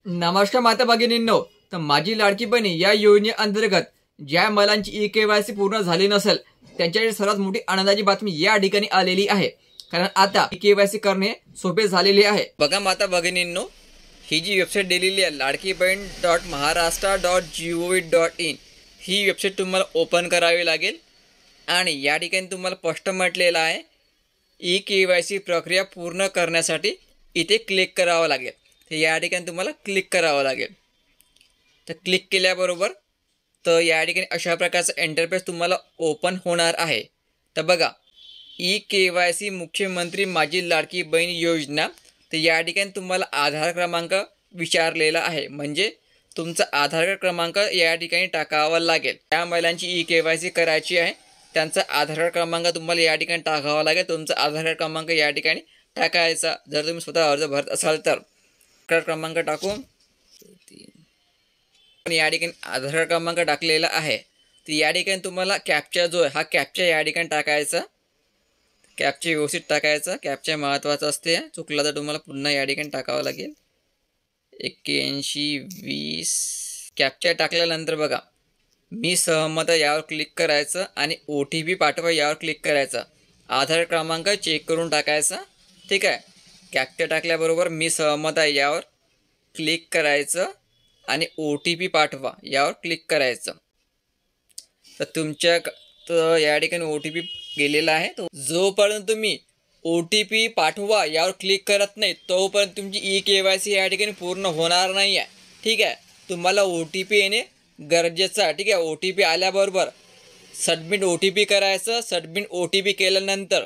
नमस्कार माता भगिनींनो, तर माझी लाडकी बहीण या योजनेअंतर्गत ज्या महिलांची ई-केवायसी पूर्ण झाली नसेल त्यांच्यासाठी सर्वात मोठी आनंदाची बातमी या ठिकाणी आलेली आहे। कारण आता ई-केवायसी करणे सोपे झालेले आहे। बघा माता भगिनींनो, ही जी वेबसाईट दिलेली आहे ladkibahin.maharashtra.gov.in ही वेबसाईट तुम्हाला ओपन करावी लागेल आणि या ठिकाणी तुम्हाला स्पष्ट म्हटलेलं आहे ई-केवायसी प्रक्रिया पूर्ण करण्यासाठी इथे क्लिक करावं लागेल। तर या ठिकाणी तुम्हाला क्लिक करावं लागेल। तर क्लिक केल्याबरोबर तर या ठिकाणी अशा प्रकारचा इंटरफेस तुम्हाला ओपन होणार आहे। तर बघा ई-केवायसी मुख्यमंत्री माझी लाडकी बहीण योजना, तर या ठिकाणी तुम्हाला आधार क्रमांक विचारलेला आहे, म्हणजे तुमचा आधार क्रमांक या ठिकाणी टाकावा लागेल। त्या महिलांची ई-केवायसी करायची आहे त्यांचा आधार क्रमांक तुम्हाला या ठिकाणी टाकावा लागेल। तुमचा आधार क्रमांक या ठिकाणी टाकायचा जर तुम्ही स्वतः अर्ज भरत असाल तर क्रमांक टाकून या ठिकाणी आधार क्रमांक टाकलेला आहे। तर या ठिकाणी तुम्हाला कॅप्चा जो आहे हा कॅप्चा या ठिकाणी टाकायचा, कॅप्चा व्यवस्थित टाकायचा। कॅप्चा महत्त्वाचा असते, चुकला तर तुम्हाला पुन्हा या ठिकाणी टाकावं लागेल। 8120 कॅप्चा टाकल्यानंतर बघा मी सहमत यावर क्लिक करायचं आणि OTP पाठवा यावर क्लिक करायचं। आधार क्रमांक चेक करून टाकायचा, ठीक आहे। कॅप्चा टाकल्याबरोबर मी सहमत आहे यावर क्लिक करायचं आणि OTP पाठवा यावर क्लिक करायचं। तर तुमच्या या ठिकाणी OTP गेलेला आहे। तो जोपर्यंत तुम्ही OTP पाठवा यावर क्लिक करत नाही तोपर्यंत तुमची ई-केवायसी या ठिकाणी पूर्ण होणार नाही आहे, ठीक आहे। तुम्हाला OTP येणे गरजेचं आहे, ठीक आहे। OTP आल्याबरोबर सबमिट OTP करायचं। सबमिट OTP केल्यानंतर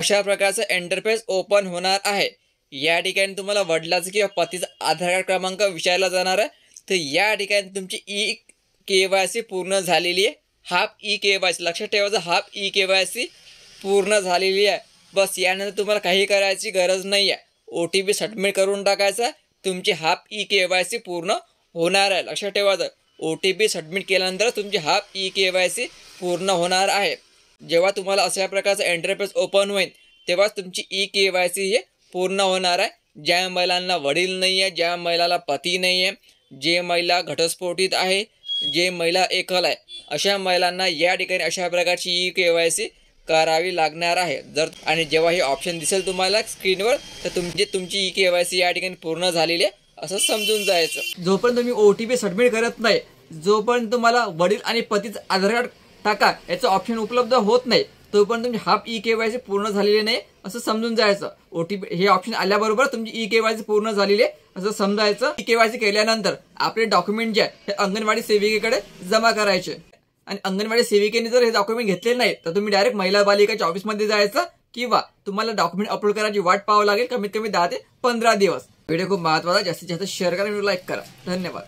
अशा प्रकारचा इंटरफेस ओपन होणार आहे। या ठिकाणी तुम्हाला वडिलांचा किंवा पतीचा आधार क्रमांक विचारला जाणार आहे। तर या ठिकाणी तुमची ई-केवायसी पूर्ण झालेली आहे। हाफ ई-केवायसी लक्षात ठेवायचं, हाफ ई-केवायसी पूर्ण झालेली आहे। बस यानंतर तुम्हाला काही करायची गरज नाही आहे। OTP सबमिट करून टाकायचा, तुमची हाफ ई-केवायसी पूर्ण होणार आहे। लक्षात ठेवायचं, OTP सबमिट केल्यानंतर तुमची हाफ ई-केवायसी पूर्ण होणार आहे। जेव्हा तुम्हाला अशा प्रकारचा इंटरफेस ओपन होईल तेव्हाच तुमची ई-केवायसी हे पूर्ण होणार आहे। ज्या महिलांना वडील नाही आहे, ज्या महिलाला पती नाही आहे, जे महिला घटस्फोटित आहे, जे महिला एकल आहे, अशा महिलांना या ठिकाणी अशा प्रकारची ई-केवायसी करावी लागणार आहे। जर आणि जेव्हा हे ऑप्शन दिसेल तुम्हाला स्क्रीनवर तर तुमची ई-केवायसी या ठिकाणी पूर्ण झालेली आहे असं समजून जायचं। जोपर्यंत तुम्ही OTP सबमिट करत नाही, जोपर्यंत तुम्हाला वडील आणि पतीचं आधार कार्ड टाका याचं ऑप्शन उपलब्ध होत नाही तोपर्यंत तुमची हाफ ई-केवायसी पूर्ण झालेली नाही असं समजून जायचं। OTP हे ऑप्शन आल्याबरोबर तुमची ई-केवायसी पूर्ण झालेली आहे असं समजायचं। ई-केवायसी केल्यानंतर आपले डॉक्युमेंट जे आहे हे अंगणवाडी सेविकेकडे जमा करायचे आणि अंगणवाडी सेविकेने जर हे डॉक्युमेंट घेतले नाही तर तुम्ही डायरेक्ट महिला बालिकाच्या ऑफिसमध्ये जायचं किंवा तुम्हाला डॉक्युमेंट अपलोड करायची वाट पाहावं लागेल कमीत कमी 10 ते 15 दिवस। व्हिडिओ खूप महत्त्वाचा, जास्तीत जास्त शेअर करा आणि लाईक करा। धन्यवाद।